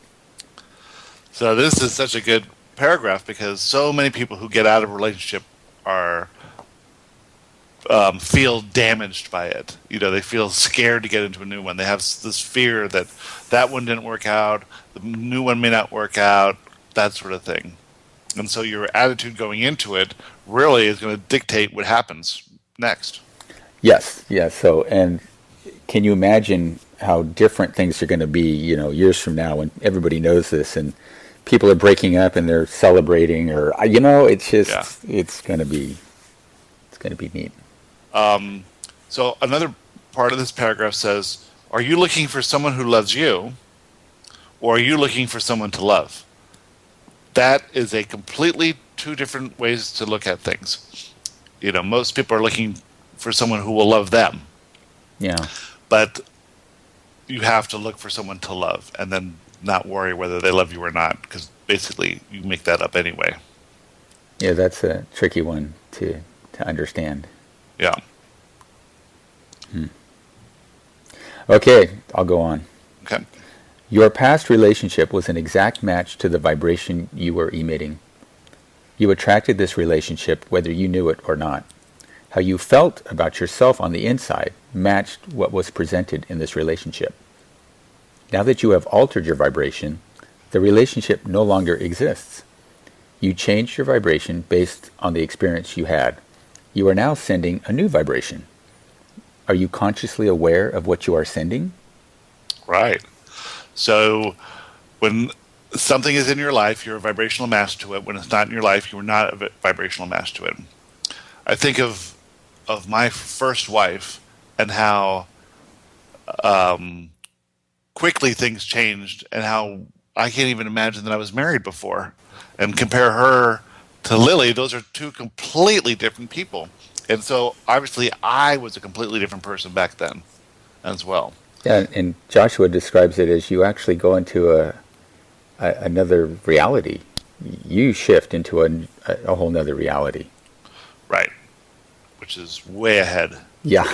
So this is such a good paragraph because so many people who get out of a relationship are feel damaged by it. They feel scared to get into a new one. They have this fear that one didn't work out, the new one may not work out, that sort of thing. And so your attitude going into it really is going to dictate what happens next. Yes. So, and can you imagine how different things are going to be, years from now when everybody knows this and people are breaking up and they're celebrating, or it's just it's going to be neat. So another part of this paragraph says, are you looking for someone who loves you, or are you looking for someone to love? That is a completely two different ways to look at things. Most people are looking for someone who will love them. Yeah. But you have to look for someone to love and then not worry whether they love you or not, because basically you make that up anyway. Yeah, that's a tricky one to understand. Yeah. Okay, I'll go on. Okay. Your past relationship was an exact match to the vibration you were emitting. You attracted this relationship whether you knew it or not. How you felt about yourself on the inside matched what was presented in this relationship. Now that you have altered your vibration, the relationship no longer exists. You changed your vibration based on the experience you had. You are now sending a new vibration. Are you consciously aware of what you are sending? Right. So when something is in your life, you're a vibrational match to it. When it's not in your life, you're not a vibrational match to it. I think of my first wife and how quickly things changed, and how I can't even imagine that I was married before. And compare her to Lily, those are two completely different people. And so obviously I was a completely different person back then as well. Yeah, and Joshua describes it as you actually go into another reality. You shift into a whole nother reality. Right. Which is way ahead. Yeah.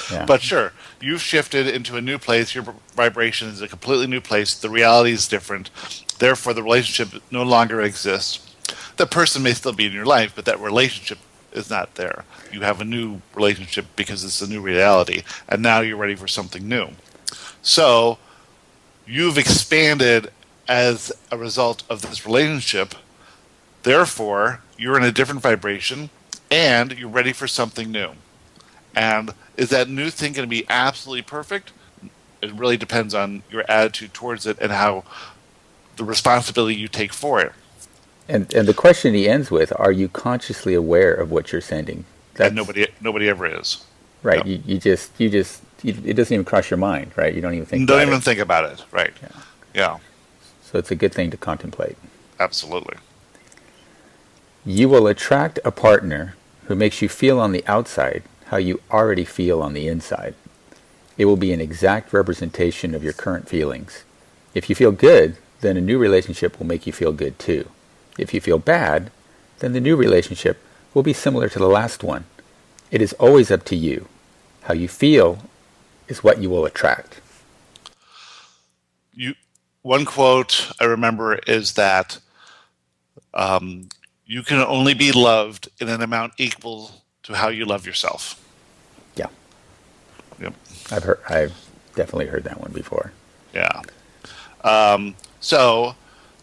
Yeah. But sure, you've shifted into a new place. Your vibration is a completely new place. The reality is different. Therefore, the relationship no longer exists. The person may still be in your life, but that relationship is not there. You have a new relationship because it's a new reality, and now you're ready for something new. So you've expanded as a result of this relationship. Therefore, you're in a different vibration, and you're ready for something new. And is that new thing going to be absolutely perfect? It really depends on your attitude towards it and how the responsibility you take for it. And the question he ends with, are you consciously aware of what you're sending? And nobody ever is. Right. No. You just it doesn't even cross your mind, right? You don't even think Don't about even it. think about it. Right. Yeah. So it's a good thing to contemplate. Absolutely. You will attract a partner who makes you feel on the outside how you already feel on the inside. It will be an exact representation of your current feelings. If you feel good, then a new relationship will make you feel good too. If you feel bad, then the new relationship will be similar to the last one. It is always up to you. How you feel is what you will attract. One quote I remember is that you can only be loved in an amount equal to how you love yourself. Yeah. Yep. I've definitely heard that one before. Yeah. So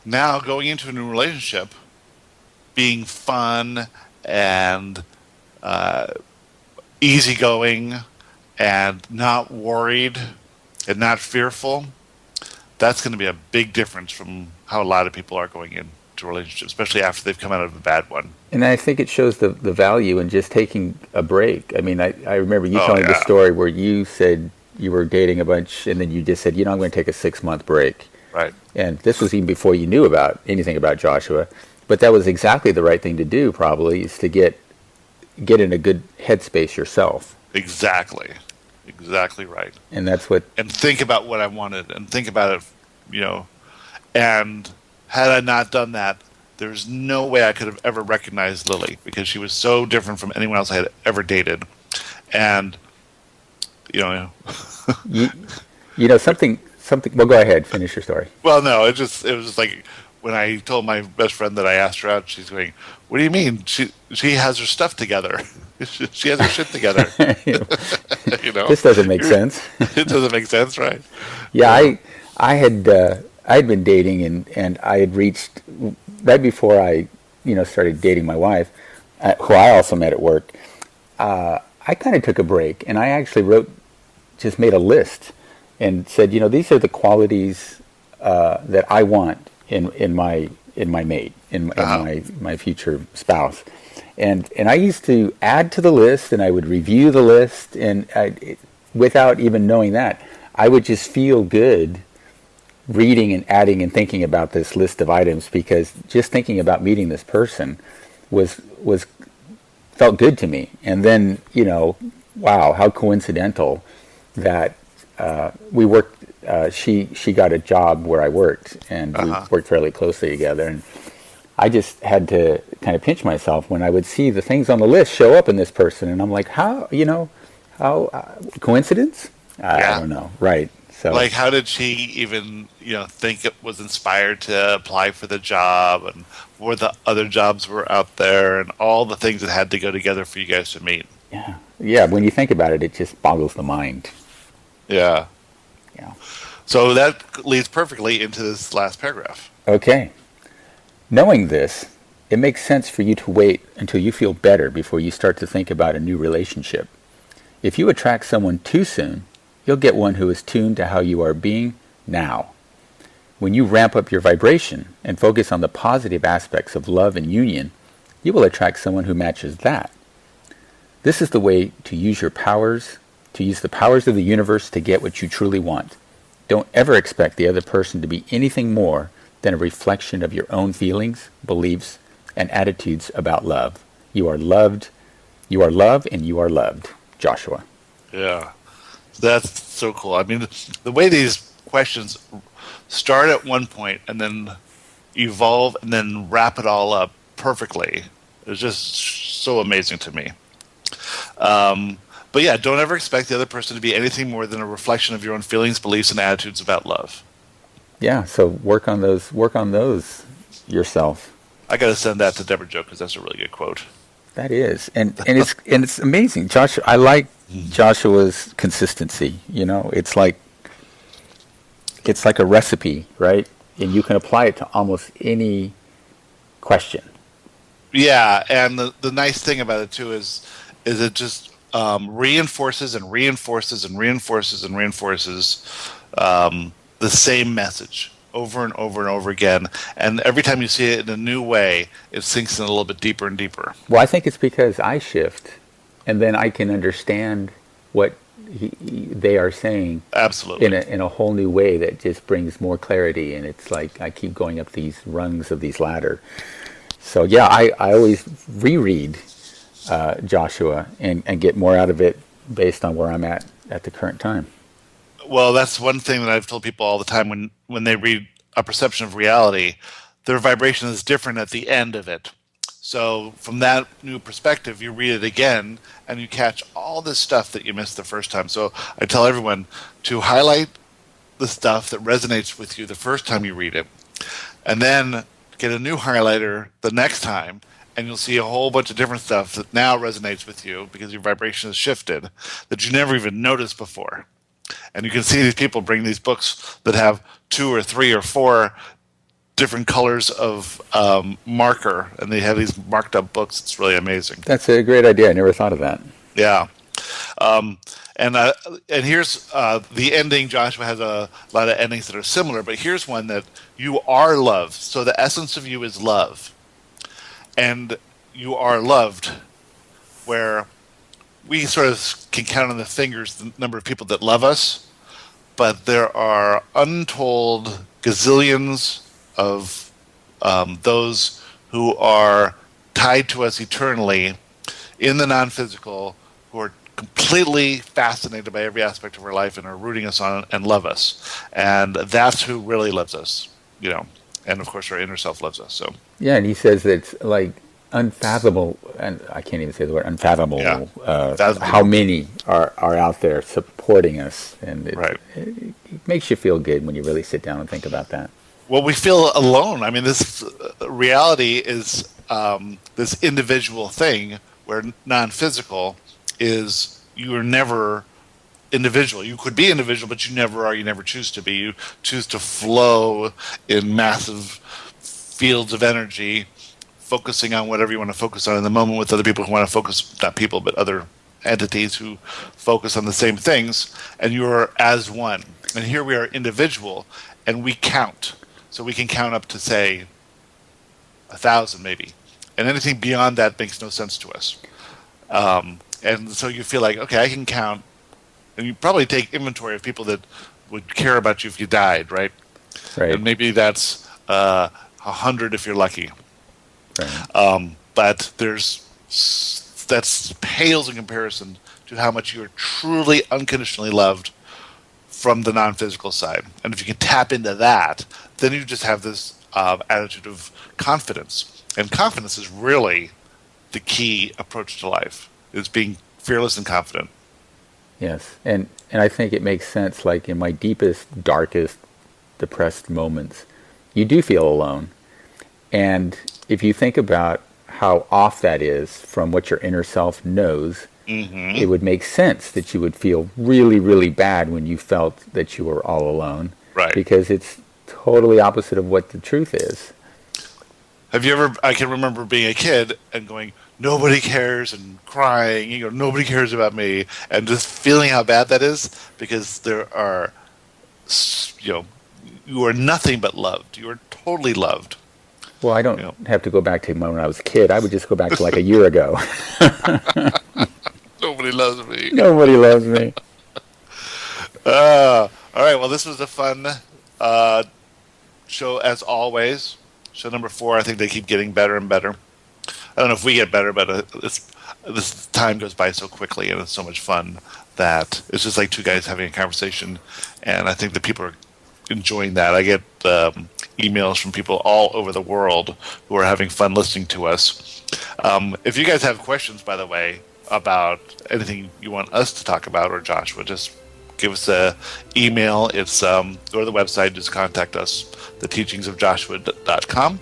now going into a new relationship, being fun and easygoing and not worried and not fearful, that's going to be a big difference from how a lot of people are going into relationships, especially after they've come out of a bad one. And I think it shows the value in just taking a break. I mean, I remember you telling the story where you said you were dating a bunch and then you just said, I'm going to take a 6-month break. Right. And this was even before you knew about anything about Joshua. But that was exactly the right thing to do, probably, is to get in a good headspace yourself. Exactly right. And that's what... And think about what I wanted and think about it, and had I not done that, there's no way I could have ever recognized Lily because she was so different from anyone else I had ever dated. And, something, well, go ahead, finish your story. Well, no, it was just like when I told my best friend that I asked her out, she's going, "What do you mean? She has her stuff together. She has her shit together." This doesn't make sense. It doesn't make sense, right? Yeah, I had been dating and I had reached right before I started dating my wife, who I also met at work. I kind of took a break and I actually just made a list and said, these are the qualities that I want in my mate, in my future spouse. And I used to add to the list, and I would review the list, and without even knowing that, I would just feel good reading and adding and thinking about this list of items, because just thinking about meeting this person was felt good to me. And then, wow, how coincidental that we worked. She got a job where I worked, and we worked fairly closely together. And I just had to kind of pinch myself when I would see the things on the list show up in this person, and I'm like, how coincidence? I don't know, right? So, like, how did she even, think it was inspired to apply for the job, and where the other jobs were out there, and all the things that had to go together for you guys to meet? Yeah. When you think about it, it just boggles the mind. Yeah. Yeah. So that leads perfectly into this last paragraph. Okay. Knowing this, it makes sense for you to wait until you feel better before you start to think about a new relationship. If you attract someone too soon, you'll get one who is tuned to how you are being now. When you ramp up your vibration and focus on the positive aspects of love and union, you will attract someone who matches that. This is the way to use your powers, to use the powers of the universe to get what you truly want. Don't ever expect the other person to be anything more than a reflection of your own feelings, beliefs, and attitudes about love. You are loved, and you are loved. Joshua. Yeah. That's so cool. I mean, the way these questions start at one point and then evolve and then wrap it all up perfectly is just so amazing to me. But yeah, don't ever expect the other person to be anything more than a reflection of your own feelings, beliefs, and attitudes about love. Yeah, so work on those yourself. I got to send that to Deborah Jo, because that's a really good quote. That is, and it's amazing. Joshua, I like Joshua's consistency. It's like a recipe, right? And you can apply it to almost any question. Yeah, and the nice thing about it too is it just reinforces and reinforces and reinforces and reinforces the same message over and over and over again. And every time you see it in a new way, it sinks in a little bit deeper and deeper. Well, I think it's because I shift, and then I can understand what they are saying. Absolutely. In a whole new way that just brings more clarity, and it's like I keep going up these rungs of these ladder. So yeah, I always reread Joshua and get more out of it based on where I'm at the current time. Well, that's one thing that I've told people all the time when they read A Perception of Reality, their vibration is different at the end of it. So from that new perspective, you read it again and you catch all this stuff that you missed the first time. So I tell everyone to highlight the stuff that resonates with you the first time you read it, and then get a new highlighter the next time, and you'll see a whole bunch of different stuff that now resonates with you because your vibration has shifted that you never even noticed before. And you can see these people bring these books that have 2 or 3 or 4 different colors of marker, and they have these marked up books. It's really amazing. That's a great idea. I never thought of that. Yeah. And here's the ending. Joshua has a lot of endings that are similar, but here's one that you are loved. So the essence of you is love. And you are loved, where we sort of can count on the fingers the number of people that love us, but there are untold gazillions of those who are tied to us eternally in the non-physical, who are completely fascinated by every aspect of our life and are rooting us on and love us. And that's who really loves us, and of course our inner self loves us. So yeah, and he says that it's like unfathomable, and I can't even say the word unfathomable. Yeah. How many are out there supporting us, and it makes you feel good when you really sit down and think about that. Well, we feel alone. I mean, this reality is this individual thing, where non-physical is you are never individual. You could be individual, but you never are. You never choose to be. You choose to flow in massive fields of energy, focusing on whatever you want to focus on in the moment with other people who want to focus, not people, but other entities who focus on the same things, and you're as one. And here we are individual, and we count. So we can count up to, say, 1,000 maybe. and anything beyond that makes no sense to us. And so you feel like, okay, I can count, and you probably take inventory of people that would care about you if you died, right? Right. And maybe that's 100 if you're lucky. Right. But that's pales in comparison to how much you're truly unconditionally loved from the non-physical side. And if you can tap into that, then you just have this attitude of confidence. And confidence is really the key approach to life, is being fearless and confident. Yes. And I think it makes sense, like in my deepest, darkest, depressed moments, you do feel alone. And if you think about how off that is from what your inner self knows, it would make sense that you would feel really, really bad when you felt that you were all alone. Right. Because it's totally opposite of what the truth is. Have you ever, I can remember being a kid and going, nobody cares, and crying, nobody cares about me, and just feeling how bad that is, because there are, you are nothing but loved. You are totally loved. Well, I don't have to go back to when I was a kid. I would just go back to like a year ago. Nobody loves me. Nobody loves me. All right, well, this was a fun show as always. Show number 4, I think they keep getting better and better. I don't know if we get better, but this time goes by so quickly, and it's so much fun that it's just like two guys having a conversation, and I think that people are enjoying that. I get emails from people all over the world who are having fun listening to us. If you guys have questions, by the way, about anything you want us to talk about, or Joshua, just give us an email. It's go to the website, just contact us, theteachingsofjoshua.com.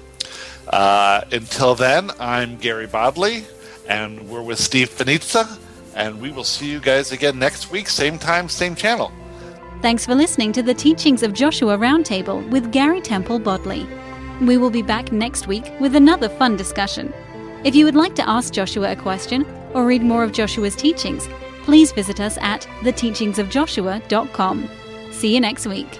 Until then, I'm Gary Bodley, and we're with Steve Finizza, and we will see you guys again next week, same time, same channel. Thanks for listening to the Teachings of Joshua Roundtable with Gary Temple Bodley. We will be back next week with another fun discussion. If you would like to ask Joshua a question or read more of Joshua's teachings, please visit us at theteachingsofjoshua.com. See you next week.